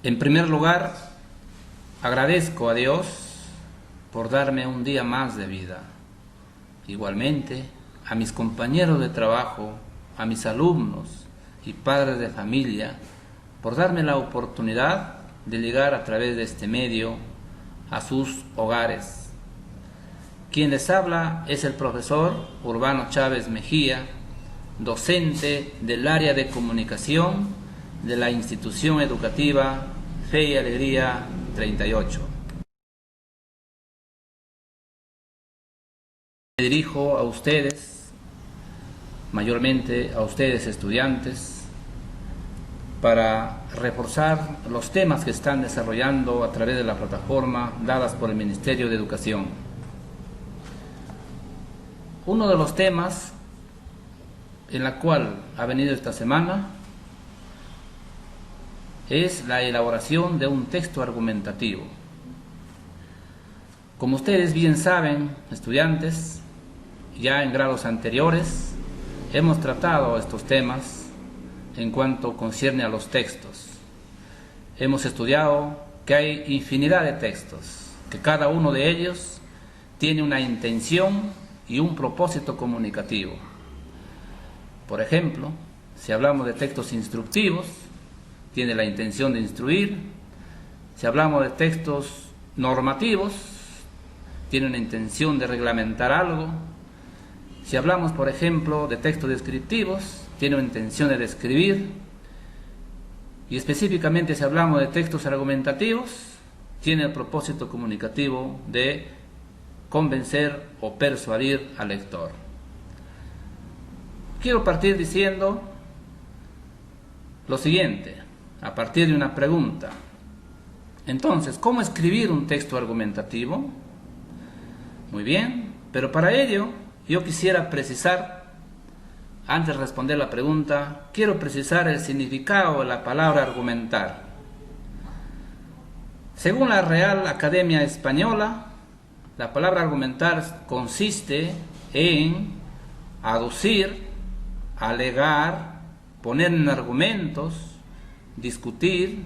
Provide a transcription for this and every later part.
En primer lugar, agradezco a Dios por darme un día más de vida. Igualmente, a mis compañeros de trabajo, a mis alumnos y padres de familia, por darme la oportunidad de llegar a través de este medio a sus hogares. Quien les habla es el profesor Urbano Chávez Mejía, docente del área de comunicación de la institución educativa Fe y Alegría 38. Me dirijo a ustedes, mayormente a ustedes estudiantes, para reforzar los temas que están desarrollando a través de la plataforma dadas por el Ministerio de Educación. Uno de los temas en la cual ha venido esta semana es la elaboración de un texto argumentativo. Como ustedes bien saben, estudiantes, ya en grados anteriores hemos tratado estos temas en cuanto concierne a los textos. Hemos estudiado que hay infinidad de textos, que cada uno de ellos tiene una intención y un propósito comunicativo. Por ejemplo, si hablamos de textos instructivos, tiene la intención de instruir. Si hablamos de textos normativos, tiene una intención de reglamentar algo. Si hablamos, por ejemplo, de textos descriptivos, tiene una intención de describir. Y específicamente si hablamos de textos argumentativos, tiene el propósito comunicativo de convencer o persuadir al lector. Quiero partir diciendo lo siguiente, a partir de una pregunta. Entonces, ¿cómo escribir un texto argumentativo? Muy bien, pero para ello yo quisiera precisar, antes de responder la pregunta, quiero precisar el significado de la palabra argumentar. Según la Real Academia Española, la palabra argumentar consiste en aducir, alegar, poner en argumentos, discutir,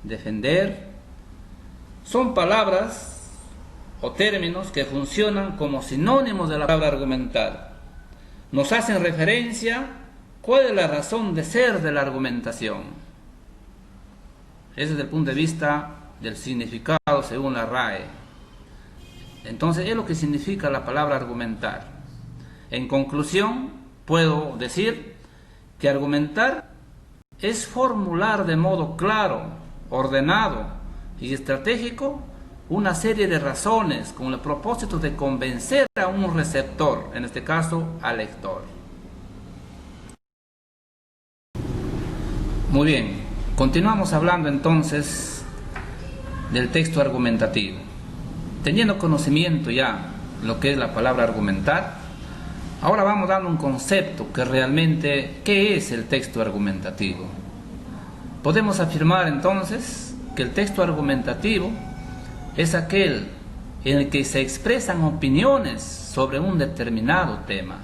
defender. Son palabras o términos que funcionan como sinónimos de la palabra argumentar. Nos hacen referencia cuál es la razón de ser de la argumentación. Ese es desde el punto de vista del significado según la RAE. Entonces es lo que significa la palabra argumentar. En conclusión, puedo decir que argumentar es formular de modo claro, ordenado y estratégico una serie de razones con el propósito de convencer a un receptor, en este caso al lector. Muy bien, continuamos hablando entonces del texto argumentativo. Teniendo conocimiento ya lo que es la palabra argumentar, ahora vamos dando un concepto que realmente, ¿qué es el texto argumentativo? Podemos afirmar entonces que el texto argumentativo es aquel en el que se expresan opiniones sobre un determinado tema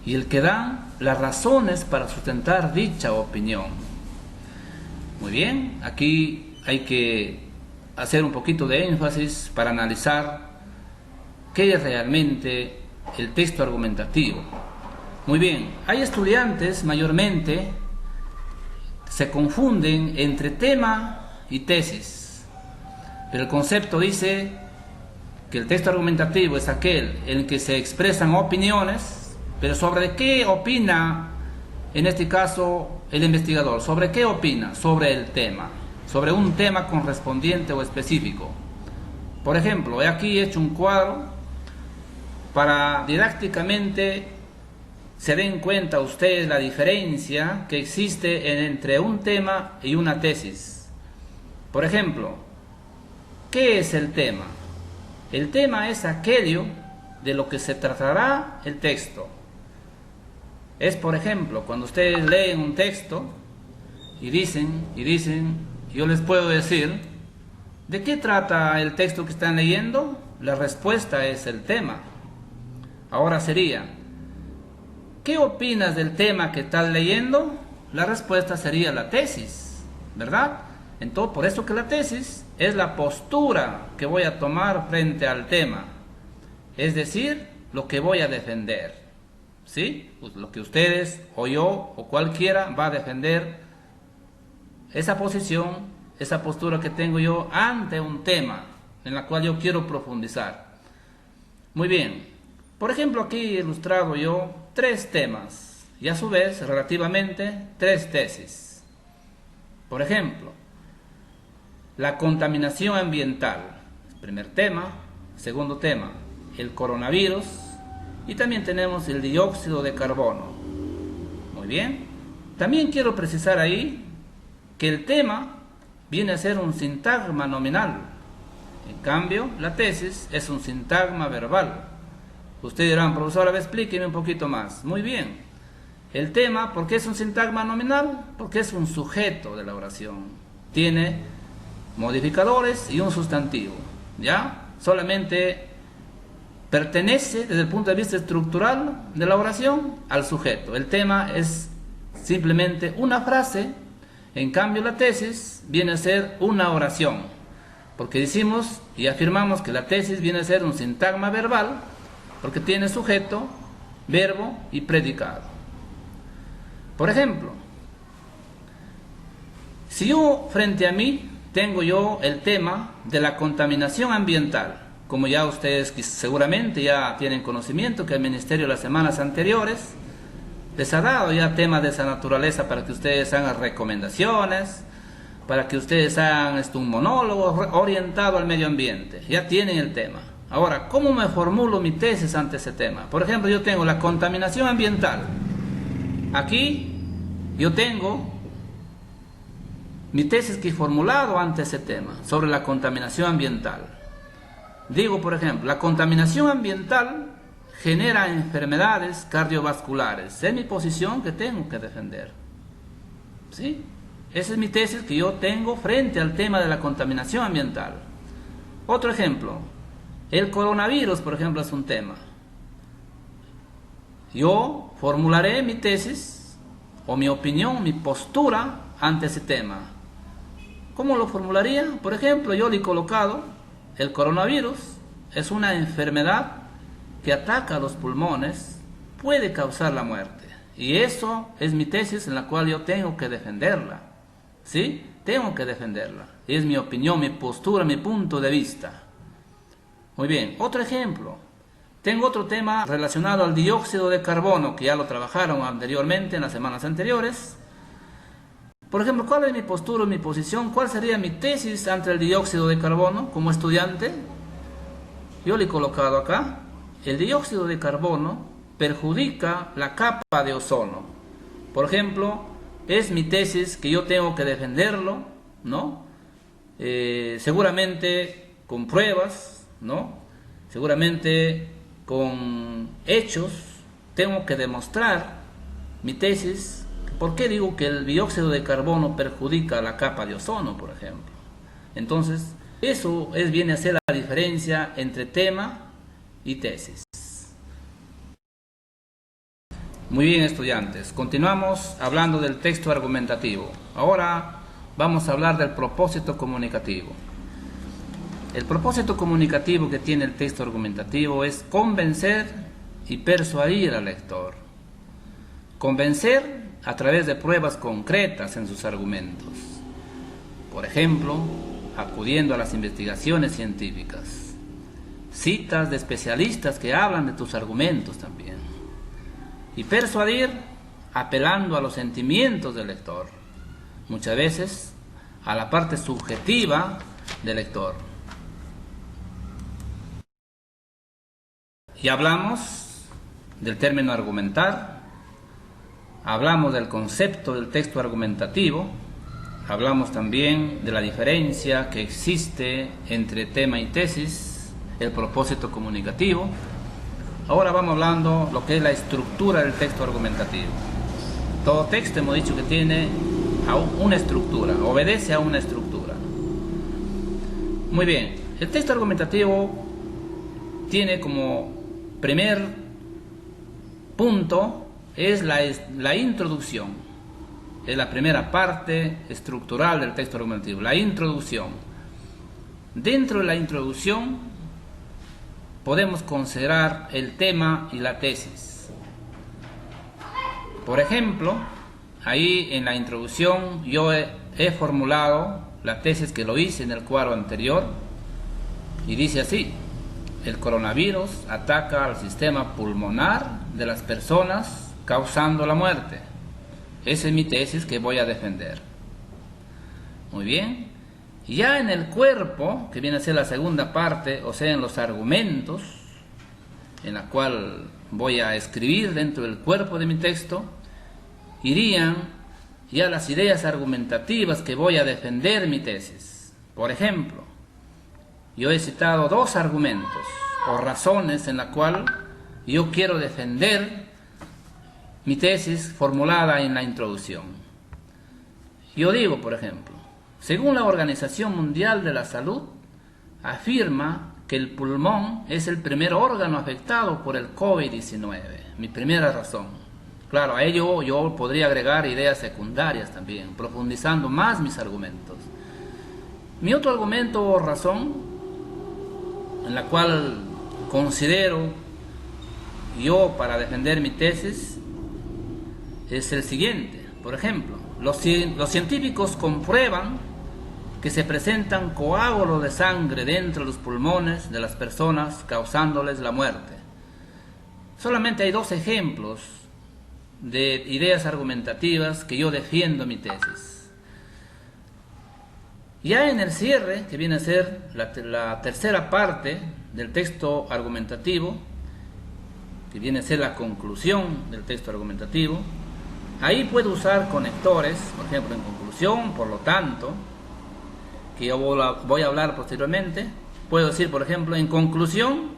y el que da las razones para sustentar dicha opinión. Muy bien, aquí hay que hacer un poquito de énfasis para analizar qué es realmente el texto argumentativo. Muy bien, hay estudiantes mayormente se confunden entre tema y tesis. Pero el concepto dice que el texto argumentativo es aquel en el que se expresan opiniones, pero ¿sobre qué opina, en este caso, el investigador? ¿Sobre qué opina? Sobre el tema, sobre un tema correspondiente o específico. Por ejemplo, he aquí hecho un cuadro para didácticamente se den cuenta ustedes la diferencia que existe entre un tema y una tesis. Por ejemplo, ¿qué es el tema? El tema es aquello de lo que se tratará el texto. Es, por ejemplo, cuando ustedes leen un texto y dicen, yo les puedo decir, ¿de qué trata el texto que están leyendo? La respuesta es el tema. Ahora sería, ¿qué opinas del tema que estás leyendo? La respuesta sería la tesis, ¿verdad? Entonces, por eso que la tesis es la postura que voy a tomar frente al tema, es decir, lo que voy a defender, ¿sí? Pues lo que ustedes o yo o cualquiera va a defender esa posición, esa postura que tengo yo ante un tema en la cual yo quiero profundizar. Muy bien, por ejemplo, aquí he ilustrado yo 3 temas y a su vez relativamente 3 tesis. Por ejemplo, la contaminación ambiental, primer tema. Segundo tema, el coronavirus. Y también tenemos el dióxido de carbono. Muy bien. También quiero precisar ahí que el tema viene a ser un sintagma nominal. En cambio, la tesis es un sintagma verbal. Ustedes dirán, profesor, a ver, explíqueme un poquito más. Muy bien. El tema, ¿por qué es un sintagma nominal? Porque es un sujeto de la oración. Tiene modificadores y un sustantivo, ¿ya? Solamente pertenece desde el punto de vista estructural de la oración al sujeto. El tema es simplemente una frase, en cambio la tesis viene a ser una oración, porque decimos y afirmamos que la tesis viene a ser un sintagma verbal, porque tiene sujeto, verbo y predicado. Por ejemplo, si yo frente a mí tengo yo el tema de la contaminación ambiental, como ya ustedes seguramente ya tienen conocimiento que el Ministerio las semanas anteriores les ha dado ya temas de esa naturaleza para que ustedes hagan recomendaciones, para que ustedes hagan un monólogo orientado al medio ambiente. Ya tienen el tema. Ahora, ¿cómo me formulo mi tesis ante ese tema? Por ejemplo, yo tengo la contaminación ambiental. Aquí yo tengo mi tesis que he formulado ante ese tema, sobre la contaminación ambiental. Digo, por ejemplo, la contaminación ambiental genera enfermedades cardiovasculares. Es mi posición que tengo que defender. ¿Sí? Esa es mi tesis que yo tengo frente al tema de la contaminación ambiental. Otro ejemplo, el coronavirus, por ejemplo, es un tema. Yo formularé mi tesis, o mi opinión, mi postura ante ese tema. ¿Cómo lo formularía? Por ejemplo, yo le he colocado, el coronavirus es una enfermedad que ataca a los pulmones, puede causar la muerte. Y eso es mi tesis en la cual yo tengo que defenderla. ¿Sí? Tengo que defenderla. Es mi opinión, mi postura, mi punto de vista. Muy bien, otro ejemplo. Tengo otro tema relacionado al dióxido de carbono, que ya lo trabajaron anteriormente en las semanas anteriores. Por ejemplo, ¿cuál es mi postura, mi posición? ¿Cuál sería mi tesis ante el dióxido de carbono como estudiante? Yo le he colocado acá, el dióxido de carbono perjudica la capa de ozono. Por ejemplo, es mi tesis que yo tengo que defenderlo, ¿no? Seguramente con pruebas, ¿no? Seguramente con hechos, tengo que demostrar mi tesis. ¿Por qué digo que el dióxido de carbono perjudica la capa de ozono, por ejemplo? Entonces, eso viene a ser la diferencia entre tema y tesis. Muy bien, estudiantes, continuamos hablando del texto argumentativo. Ahora vamos a hablar del propósito comunicativo. El propósito comunicativo que tiene el texto argumentativo es convencer y persuadir al lector. Convencer a través de pruebas concretas en sus argumentos. Por ejemplo, acudiendo a las investigaciones científicas, citas de especialistas que hablan de tus argumentos también. Y persuadir apelando a los sentimientos del lector, muchas veces a la parte subjetiva del lector. Y hablamos del término argumentar, hablamos del concepto del texto argumentativo, hablamos también de la diferencia que existe entre tema y tesis, el propósito comunicativo. Ahora vamos hablando lo que es la estructura del texto argumentativo. Todo texto hemos dicho que tiene una estructura, obedece a una estructura. Muy bien, el texto argumentativo tiene como primer punto es la introducción. es la primera parte estructural del texto argumentativo, la introducción. Dentro de la introducción podemos considerar el tema y la tesis. Por ejemplo, ahí en la introducción yo he formulado la tesis que lo hice en el cuadro anterior y dice así: el coronavirus ataca al sistema pulmonar de las personas causando la muerte. Esa es mi tesis que voy a defender. Muy bien. Ya en el cuerpo, que viene a ser la segunda parte, o sea, en los argumentos, en la cual voy a escribir dentro del cuerpo de mi texto, irían ya las ideas argumentativas que voy a defender mi tesis. Por ejemplo, yo he citado dos argumentos o razones en la cual yo quiero defender mi tesis formulada en la introducción. Yo digo, por ejemplo, según la Organización Mundial de la Salud, afirma que el pulmón es el primer órgano afectado por el COVID-19. Mi primera razón. Claro, a ello yo podría agregar ideas secundarias también, profundizando más mis argumentos. Mi otro argumento o razón, en la cual considero yo para defender mi tesis, es el siguiente. Por ejemplo, los científicos comprueban que se presentan coágulos de sangre dentro de los pulmones de las personas causándoles la muerte. Solamente hay dos ejemplos de ideas argumentativas que yo defiendo mi tesis. Ya en el cierre, que viene a ser la tercera parte del texto argumentativo, que viene a ser la conclusión del texto argumentativo, ahí puedo usar conectores, por ejemplo, en conclusión, por lo tanto, que yo voy a hablar posteriormente. Puedo decir, por ejemplo, en conclusión,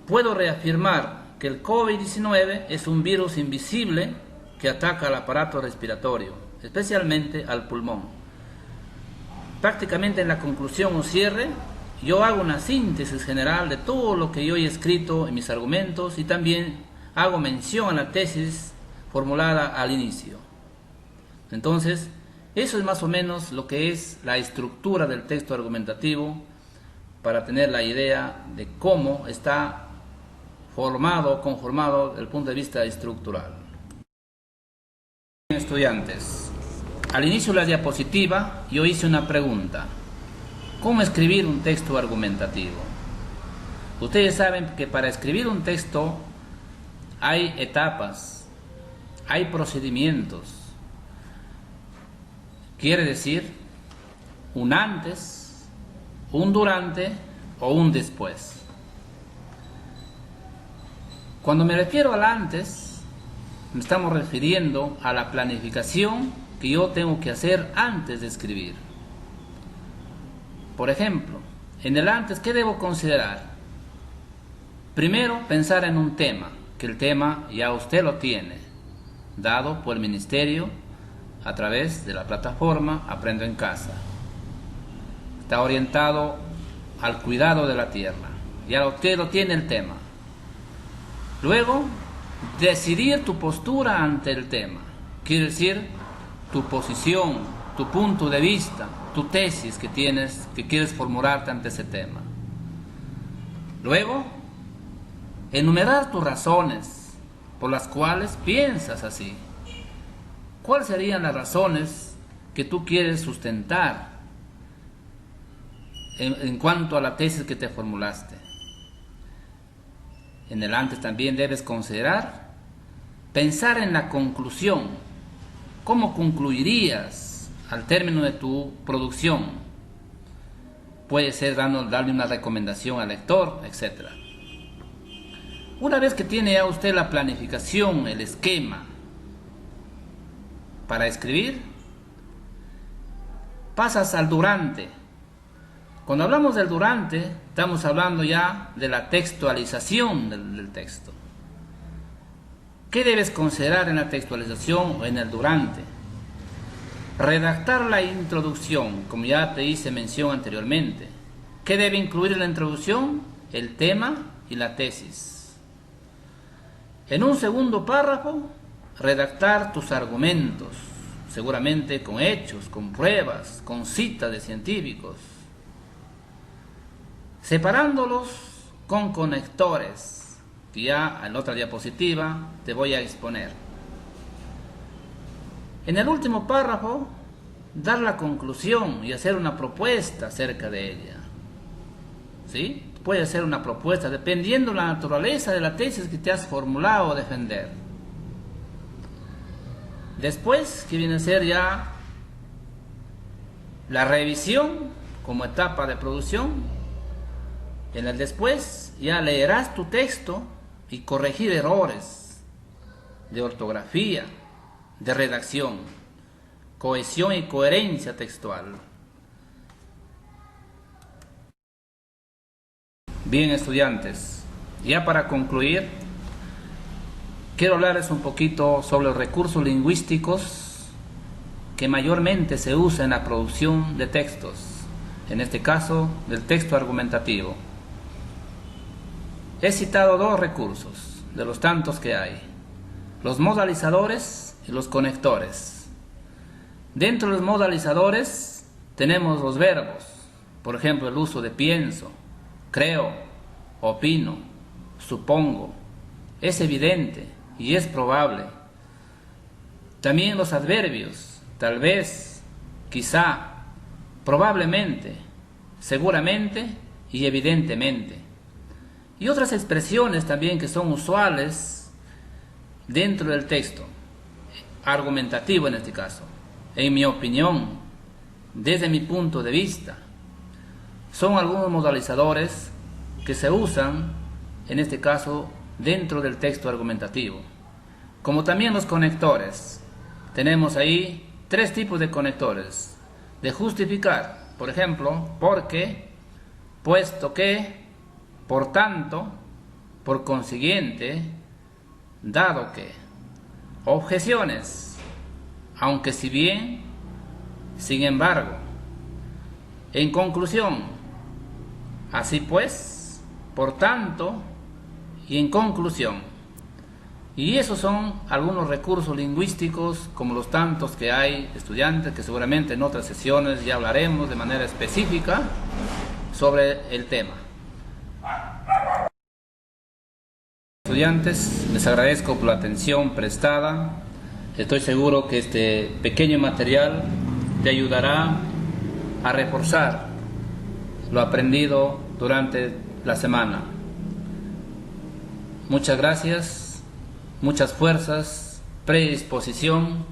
puedo reafirmar que el COVID-19 es un virus invisible que ataca al aparato respiratorio, especialmente al pulmón. Prácticamente en la conclusión o cierre, yo hago una síntesis general de todo lo que yo he escrito en mis argumentos y también hago mención a la tesis formulada al inicio. Entonces, eso es más o menos lo que es la estructura del texto argumentativo para tener la idea de cómo está formado o conformado desde el punto de vista estructural. Estudiantes, al inicio de la diapositiva yo hice una pregunta: ¿cómo escribir un texto argumentativo? Ustedes saben que para escribir un texto hay etapas, hay procedimientos. Quiere decir un antes, un durante o un después. Cuando me refiero al antes, me estamos refiriendo a la planificación que yo tengo que hacer antes de escribir. Por ejemplo, en el antes, ¿qué debo considerar? Primero, pensar en un tema, que el tema ya usted lo tiene, dado por el Ministerio a través de la plataforma Aprendo en Casa. Está orientado al cuidado de la tierra. Ya usted lo tiene el tema. Luego, decidir tu postura ante el tema. Quiere decir, tu posición, tu punto de vista, tu tesis que quieres formularte ante ese tema. Luego, enumerar tus razones por las cuales piensas así. ¿Cuáles serían las razones que tú quieres sustentar en cuanto a la tesis que te formulaste? En el antes también debes considerar, pensar en la conclusión. ¿Cómo concluirías al término de tu producción? Puede ser darle una recomendación al lector, etc. Una vez que tiene ya usted la planificación, el esquema para escribir, pasas al durante. Cuando hablamos del durante, estamos hablando ya de la textualización del texto. ¿Qué debes considerar en la textualización o en el durante? Redactar la introducción, como ya te hice mención anteriormente. ¿Qué debe incluir en la introducción? El tema y la tesis. En un segundo párrafo, redactar tus argumentos, seguramente con hechos, con pruebas, con citas de científicos, separándolos con conectores, que ya en otra diapositiva te voy a exponer. En el último párrafo, dar la conclusión y hacer una propuesta acerca de ella. ¿Sí? Puede hacer una propuesta dependiendo de la naturaleza de la tesis que te has formulado o defender. Después, que viene a ser ya la revisión como etapa de producción. En el después ya leerás tu texto y corregir errores de ortografía, de redacción, cohesión y coherencia textual. Bien, estudiantes, ya para concluir, quiero hablarles un poquito sobre los recursos lingüísticos que mayormente se usan en la producción de textos, en este caso del texto argumentativo. He citado dos recursos de los tantos que hay: los modalizadores y los conectores. Dentro de los modalizadores tenemos los verbos, por ejemplo el uso de pienso, creo, opino, supongo, es evidente y es probable. También los adverbios, tal vez, quizá, probablemente, seguramente y evidentemente. Y otras expresiones también que son usuales dentro del texto, argumentativo en este caso. En mi opinión, desde mi punto de vista, son algunos modalizadores que se usan, en este caso, dentro del texto argumentativo. Como también los conectores. Tenemos ahí tres tipos de conectores. De justificar, por ejemplo, porque, puesto que, por tanto, por consiguiente, dado que. Objeciones, aunque si bien, sin embargo. En conclusión, así pues, por tanto y en conclusión. Y esos son algunos recursos lingüísticos, como los tantos que hay, estudiantes, que seguramente en otras sesiones ya hablaremos de manera específica sobre el tema. Estudiantes, les agradezco por la atención prestada. Estoy seguro que este pequeño material te ayudará a reforzar lo aprendido durante la semana. Muchas gracias, muchas fuerzas, predisposición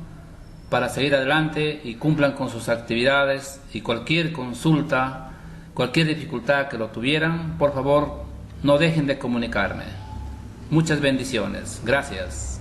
para seguir adelante y cumplan con sus actividades. Y cualquier consulta, cualquier dificultad que lo tuvieran, por favor, no dejen de comunicarme. Muchas bendiciones. Gracias.